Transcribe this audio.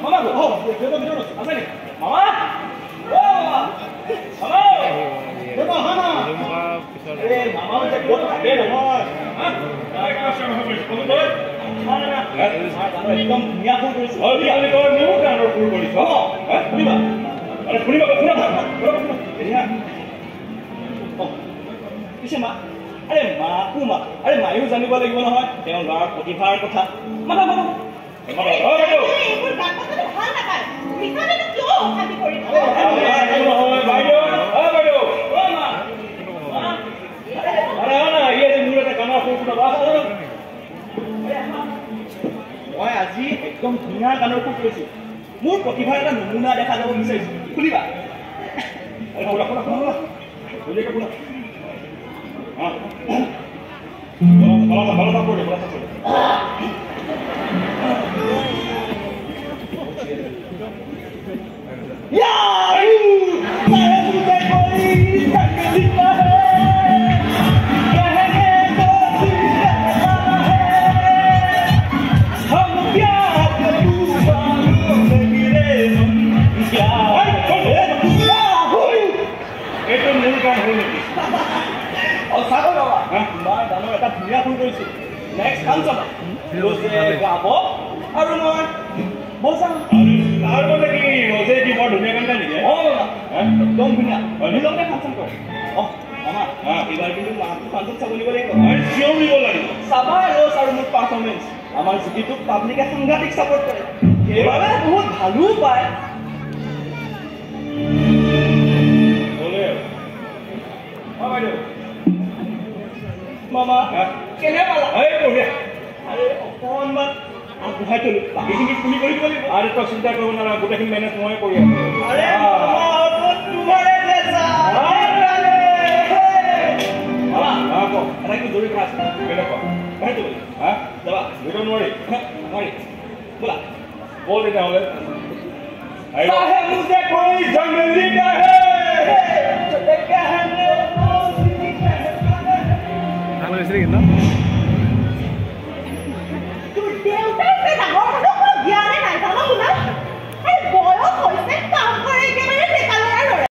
মামা গো দেবা ভিতৰত আছে নে মামা ও মামা দেবা হানা এ মামা যে ক'ত থাকে নহয় হা একদম ধুনীয়া ফুল কৰিছো আমি কয় মোৰ গানৰ ফুল কৰিছো হা শুনিবা আৰে শুনিবা শুনা পিছে মা আৰে মাকো মা আৰে মায়ো জানিব লাগিব নহয় তেওঁ ল'ৰাৰ প্ৰতিভাৰ কথা মাথা মাথা মই আজি একদম ধুনীয়া গানৰ সুৰ কৰিছো মোৰ প্ৰতিভাৰ এটা নমুনা দেখা যাব বিচাৰিছো শুনিবা ধুনীয়া ফুল কৰিছো নেক্সট কাম চাবা গাব আৰু মই বজাম তাৰ মানে কি ৰজে কি বৰ ধুনীয়া গান গালি একদম ধুনীয়া নিলমে ফাংচন কৰে মামা এইবাৰ কিন্তু মাহটো ফাংচন চাব দিব লাগিব চিঞৰ দিব লাগিব চাবা ৰজ আৰু মোৰ পাৰফৰ্মেঞ্চ আমাৰ জিটিটোক পাব্লিকে সাংঘাতিক ছাপোৰ্ট কৰে সেইবাবে বহুত ভালো পায় মামা কেনে পালা বঢ়িয়া আৰে অকণমান আগবঢ়াই থলো বাকীখিনি তুমি কৰি দিব লাগিব আৰু তই চিন্তা কৰিব নালাগে গোটেইখিনি মেনেজ মই কৰি আছো আৰে তোমাৰে এটা কি জৰুৰী কথা আছে কেনেকুৱা সেইটো হা যাবা ভিডিঅ' নোৱাৰি নোৱাৰি বোলা বল তেতিয়াহ'লে মুঝে কোই জংগলি কা হে